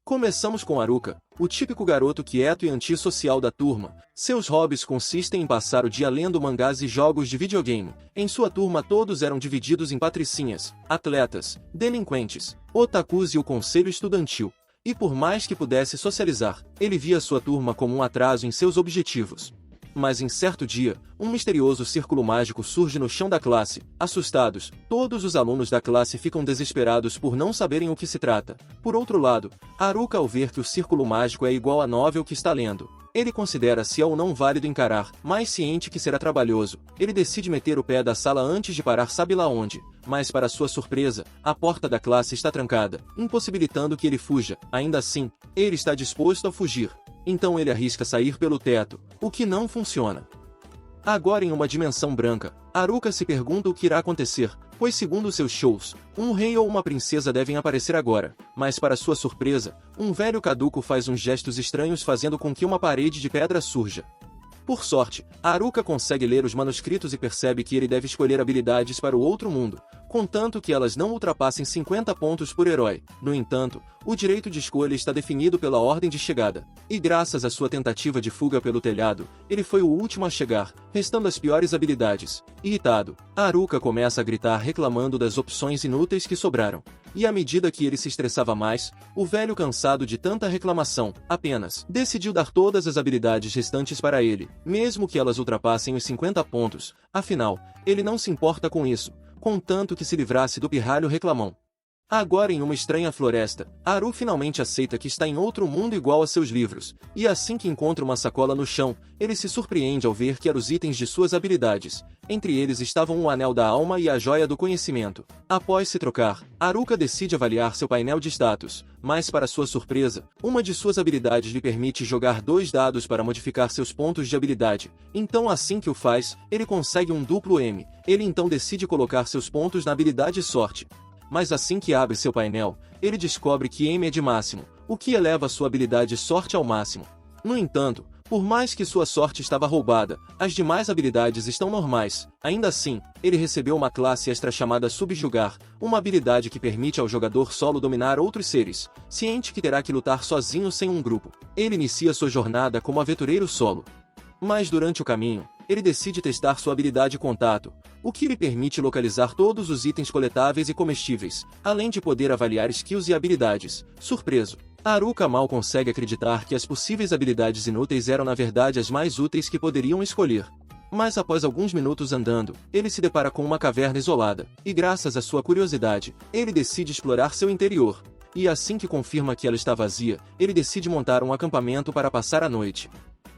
Começamos com Haruka, o típico garoto quieto e antissocial da turma. Seus hobbies consistem em passar o dia lendo mangás e jogos de videogame. Em sua turma todos eram divididos em patricinhas, atletas, delinquentes, otakus e o conselho estudantil. E por mais que pudesse socializar, ele via sua turma como um atraso em seus objetivos. Mas em certo dia, um misterioso círculo mágico surge no chão da classe. Assustados, todos os alunos da classe ficam desesperados por não saberem o que se trata. Por outro lado, Haruka, ao ver que o círculo mágico é igual à novel que está lendo, ele considera se é ou não válido encarar, mas ciente que será trabalhoso, ele decide meter o pé da sala antes de parar sabe lá onde. Mas para sua surpresa, a porta da classe está trancada, impossibilitando que ele fuja. Ainda assim, ele está disposto a fugir. Então ele arrisca sair pelo teto, o que não funciona. Agora em uma dimensão branca, Haruka se pergunta o que irá acontecer, pois segundo seus shows, um rei ou uma princesa devem aparecer agora. Mas para sua surpresa, um velho caduco faz uns gestos estranhos fazendo com que uma parede de pedra surja. Por sorte, Haruka consegue ler os manuscritos e percebe que ele deve escolher habilidades para o outro mundo, contanto que elas não ultrapassem 50 pontos por herói. No entanto, o direito de escolha está definido pela ordem de chegada, e graças à sua tentativa de fuga pelo telhado, ele foi o último a chegar, restando as piores habilidades. Irritado, Haruka começa a gritar reclamando das opções inúteis que sobraram. E à medida que ele se estressava mais, o velho, cansado de tanta reclamação, apenas decidiu dar todas as habilidades restantes para ele, mesmo que elas ultrapassem os 50 pontos. Afinal, ele não se importa com isso, contanto que se livrasse do pirralho reclamão. Agora em uma estranha floresta, Haru finalmente aceita que está em outro mundo igual a seus livros, e assim que encontra uma sacola no chão, ele se surpreende ao ver que eram os itens de suas habilidades. Entre eles estavam o Anel da Alma e a Joia do Conhecimento. Após se trocar, Haruka decide avaliar seu painel de status, mas para sua surpresa, uma de suas habilidades lhe permite jogar 2 dados para modificar seus pontos de habilidade. Então assim que o faz, ele consegue um duplo M. Ele então decide colocar seus pontos na habilidade Sorte. Mas assim que abre seu painel, ele descobre que M é de máximo, o que eleva sua habilidade Sorte ao máximo. No entanto, por mais que sua sorte estava roubada, as demais habilidades estão normais. Ainda assim, ele recebeu uma classe extra chamada Subjugar, uma habilidade que permite ao jogador solo dominar outros seres, ciente que terá que lutar sozinho sem um grupo. Ele inicia sua jornada como aventureiro solo. Mas durante o caminho, ele decide testar sua habilidade Contato, o que lhe permite localizar todos os itens coletáveis e comestíveis, além de poder avaliar skills e habilidades. Surpreso, Haruka mal consegue acreditar que as possíveis habilidades inúteis eram na verdade as mais úteis que poderiam escolher. Mas após alguns minutos andando, ele se depara com uma caverna isolada, e graças à sua curiosidade, ele decide explorar seu interior. E assim que confirma que ela está vazia, ele decide montar um acampamento para passar a noite.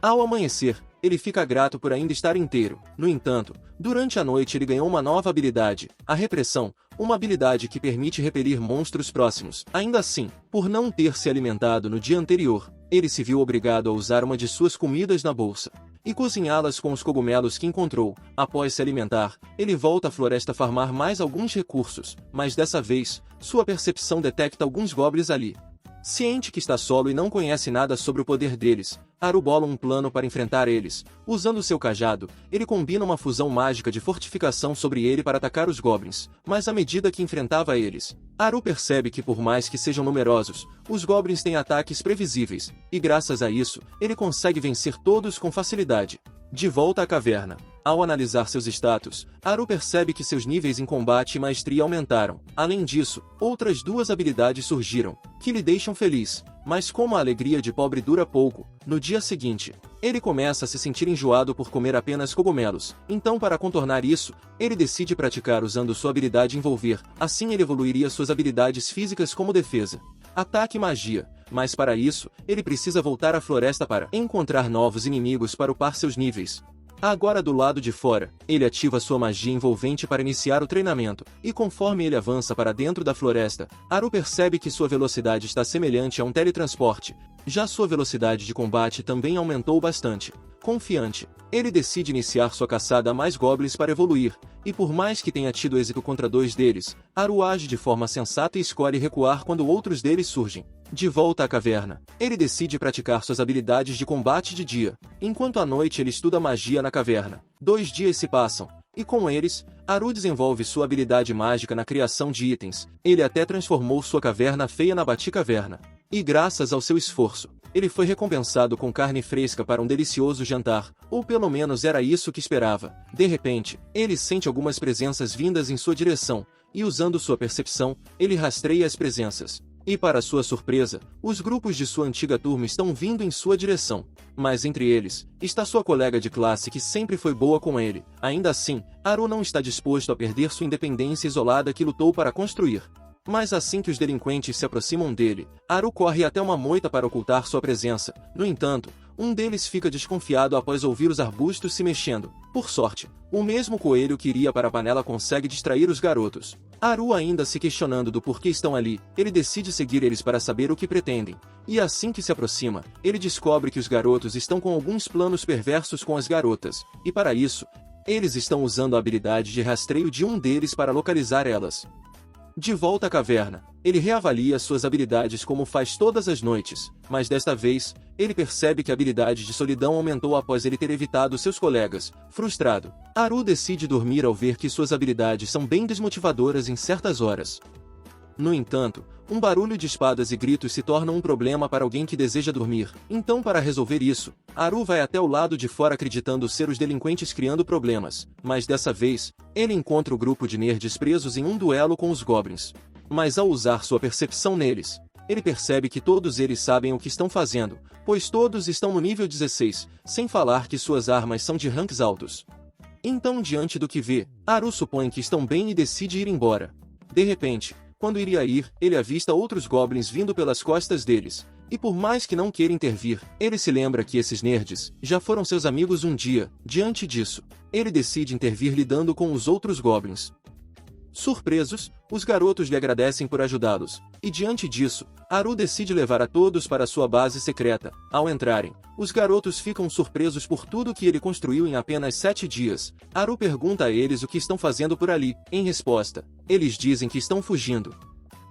Ao amanhecer, ele fica grato por ainda estar inteiro. No entanto, durante a noite ele ganhou uma nova habilidade, a Repressão, uma habilidade que permite repelir monstros próximos. Ainda assim, por não ter se alimentado no dia anterior, ele se viu obrigado a usar uma de suas comidas na bolsa e cozinhá-las com os cogumelos que encontrou. Após se alimentar, ele volta à floresta farmar mais alguns recursos, mas dessa vez, sua percepção detecta alguns goblins ali. Ciente que está solo e não conhece nada sobre o poder deles, Haru bola um plano para enfrentar eles. Usando seu cajado, ele combina uma fusão mágica de fortificação sobre ele para atacar os goblins, mas à medida que enfrentava eles, Haru percebe que por mais que sejam numerosos, os goblins têm ataques previsíveis, e graças a isso, ele consegue vencer todos com facilidade. De volta à caverna, ao analisar seus status, Haru percebe que seus níveis em combate e maestria aumentaram. Além disso, outras 2 habilidades surgiram, que lhe deixam feliz. Mas como a alegria de pobre dura pouco, no dia seguinte, ele começa a se sentir enjoado por comer apenas cogumelos. Então para contornar isso, ele decide praticar usando sua habilidade Envolver. Assim ele evoluiria suas habilidades físicas como defesa, ataque e magia. Mas para isso, ele precisa voltar à floresta para encontrar novos inimigos para upar seus níveis. Agora do lado de fora, ele ativa sua magia envolvente para iniciar o treinamento, e conforme ele avança para dentro da floresta, Haru percebe que sua velocidade está semelhante a um teletransporte. Já sua velocidade de combate também aumentou bastante. Confiante, ele decide iniciar sua caçada a mais goblins para evoluir, e por mais que tenha tido êxito contra 2 deles, Haru age de forma sensata e escolhe recuar quando outros deles surgem. De volta à caverna, ele decide praticar suas habilidades de combate de dia, enquanto à noite ele estuda magia na caverna. 2 dias se passam, e com eles, Haru desenvolve sua habilidade mágica na criação de itens, ele até transformou sua caverna feia na Baticaverna. E graças ao seu esforço, ele foi recompensado com carne fresca para um delicioso jantar, ou pelo menos era isso que esperava. De repente, ele sente algumas presenças vindas em sua direção, e usando sua percepção, ele rastreia as presenças. E para sua surpresa, os grupos de sua antiga turma estão vindo em sua direção. Mas entre eles, está sua colega de classe que sempre foi boa com ele. Ainda assim, Haru não está disposto a perder sua independência isolada que lutou para construir. Mas assim que os delinquentes se aproximam dele, Haru corre até uma moita para ocultar sua presença. No entanto, um deles fica desconfiado após ouvir os arbustos se mexendo. Por sorte, o mesmo coelho que iria para a panela consegue distrair os garotos. Haru ainda se questionando do porquê estão ali, ele decide seguir eles para saber o que pretendem. E assim que se aproxima, ele descobre que os garotos estão com alguns planos perversos com as garotas. E para isso, eles estão usando a habilidade de rastreio de um deles para localizar elas. De volta à caverna, ele reavalia suas habilidades como faz todas as noites, mas desta vez, ele percebe que a habilidade de solidão aumentou após ele ter evitado seus colegas. Frustrado, Haru decide dormir ao ver que suas habilidades são bem desmotivadoras em certas horas. No entanto, um barulho de espadas e gritos se torna um problema para alguém que deseja dormir. Então, para resolver isso, Haru vai até o lado de fora acreditando ser os delinquentes criando problemas. Mas dessa vez, ele encontra o grupo de nerds presos em um duelo com os goblins. Mas ao usar sua percepção neles, ele percebe que todos eles sabem o que estão fazendo, pois todos estão no nível 16, sem falar que suas armas são de ranks altos. Então, diante do que vê, Haru supõe que estão bem e decide ir embora. De repente, quando iria ir, ele avista outros goblins vindo pelas costas deles. E por mais que não queira intervir, ele se lembra que esses nerds já foram seus amigos um dia. Diante disso, ele decide intervir lidando com os outros goblins. Surpresos, os garotos lhe agradecem por ajudá-los. E diante disso, Haru decide levar a todos para sua base secreta. Ao entrarem, os garotos ficam surpresos por tudo que ele construiu em apenas 7 dias. Haru pergunta a eles o que estão fazendo por ali. Em resposta, eles dizem que estão fugindo.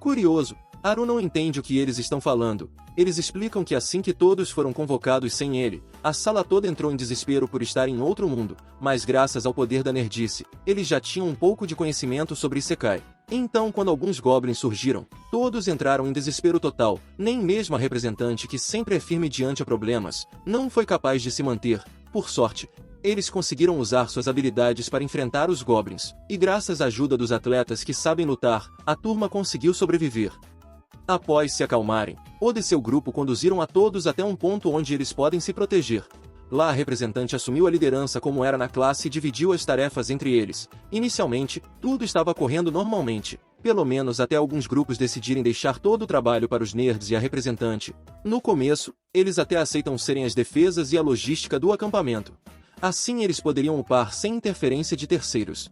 Curioso, Haru não entende o que eles estão falando. Eles explicam que assim que todos foram convocados sem ele, a sala toda entrou em desespero por estar em outro mundo, mas graças ao poder da nerdice, eles já tinham um pouco de conhecimento sobre Isekai. Então, quando alguns goblins surgiram, todos entraram em desespero total. Nem mesmo a representante, que sempre é firme diante a problemas, não foi capaz de se manter. Por sorte, eles conseguiram usar suas habilidades para enfrentar os goblins, e graças à ajuda dos atletas que sabem lutar, a turma conseguiu sobreviver. Após se acalmarem, Oda e seu grupo conduziram a todos até um ponto onde eles podem se proteger. Lá a representante assumiu a liderança como era na classe e dividiu as tarefas entre eles. Inicialmente, tudo estava correndo normalmente, pelo menos até alguns grupos decidirem deixar todo o trabalho para os nerds e a representante. No começo, eles até aceitam serem as defesas e a logística do acampamento. Assim eles poderiam upar sem interferência de terceiros.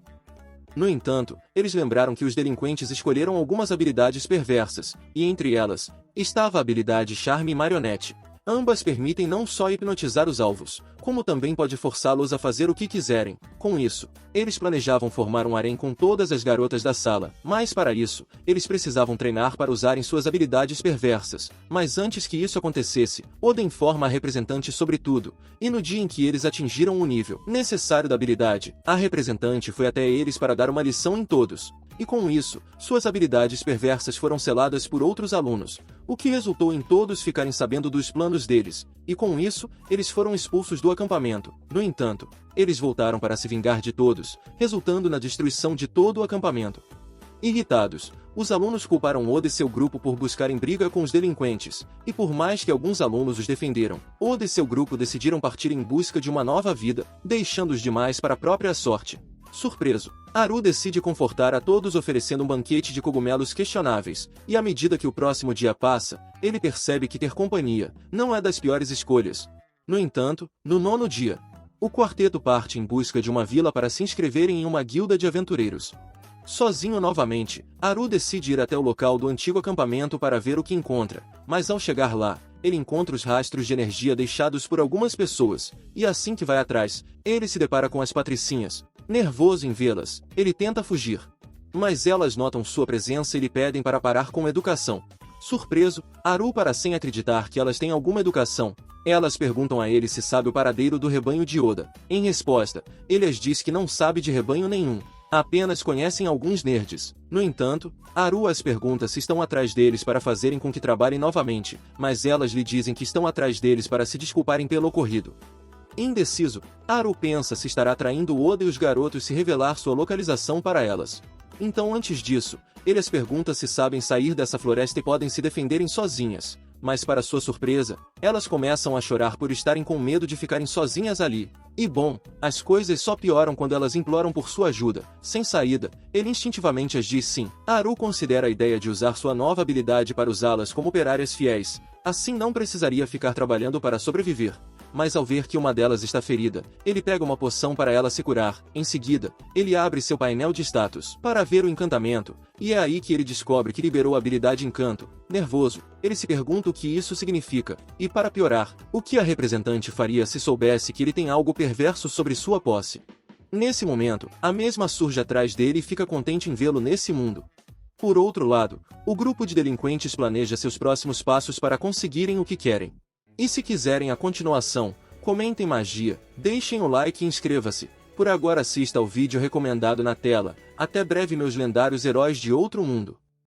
No entanto, eles lembraram que os delinquentes escolheram algumas habilidades perversas, e entre elas, estava a habilidade Charme e Marionete. Ambas permitem não só hipnotizar os alvos, como também pode forçá-los a fazer o que quiserem. Com isso, eles planejavam formar um harém com todas as garotas da sala, mas para isso, eles precisavam treinar para usarem suas habilidades perversas. Mas antes que isso acontecesse, Oda informa a representante sobre tudo, e no dia em que eles atingiram o nível necessário da habilidade, a representante foi até eles para dar uma lição em todos. E com isso, suas habilidades perversas foram seladas por outros alunos, o que resultou em todos ficarem sabendo dos planos deles, e com isso, eles foram expulsos do acampamento. No entanto, eles voltaram para se vingar de todos, resultando na destruição de todo o acampamento. Irritados, os alunos culparam Oda e seu grupo por buscarem briga com os delinquentes, e por mais que alguns alunos os defenderam, Oda e seu grupo decidiram partir em busca de uma nova vida, deixando os demais para a própria sorte. Surpreso, Haru decide confortar a todos oferecendo um banquete de cogumelos questionáveis, e à medida que o próximo dia passa, ele percebe que ter companhia não é das piores escolhas. No entanto, no 9º dia, o quarteto parte em busca de uma vila para se inscreverem em uma guilda de aventureiros. Sozinho novamente, Haru decide ir até o local do antigo acampamento para ver o que encontra, mas ao chegar lá, ele encontra os rastros de energia deixados por algumas pessoas, e assim que vai atrás, ele se depara com as patricinhas. Nervoso em vê-las, ele tenta fugir. Mas elas notam sua presença e lhe pedem para parar com a educação. Surpreso, Haru para sem acreditar que elas têm alguma educação. Elas perguntam a ele se sabe o paradeiro do rebanho de Oda. Em resposta, ele as diz que não sabe de rebanho nenhum. Apenas conhecem alguns nerds. No entanto, Haru as pergunta se estão atrás deles para fazerem com que trabalhem novamente, mas elas lhe dizem que estão atrás deles para se desculparem pelo ocorrido. Indeciso, Haru pensa se estará traindo Oda e os garotos se revelar sua localização para elas. Então antes disso, ele as pergunta se sabem sair dessa floresta e podem se defenderem sozinhas. Mas para sua surpresa, elas começam a chorar por estarem com medo de ficarem sozinhas ali. E bom, as coisas só pioram quando elas imploram por sua ajuda. Sem saída, ele instintivamente as diz sim. Haru considera a ideia de usar sua nova habilidade para usá-las como operárias fiéis. Assim não precisaria ficar trabalhando para sobreviver. Mas ao ver que uma delas está ferida, ele pega uma poção para ela se curar. Em seguida, ele abre seu painel de status para ver o encantamento, e é aí que ele descobre que liberou a habilidade Encanto. Nervoso, ele se pergunta o que isso significa, e para piorar, o que a representante faria se soubesse que ele tem algo perverso sobre sua posse. Nesse momento, a mesma surge atrás dele e fica contente em vê-lo nesse mundo. Por outro lado, o grupo de delinquentes planeja seus próximos passos para conseguirem o que querem. E se quiserem a continuação, comentem magia, deixem o like e inscreva-se. Por agora assista ao vídeo recomendado na tela. Até breve, meus lendários heróis de outro mundo.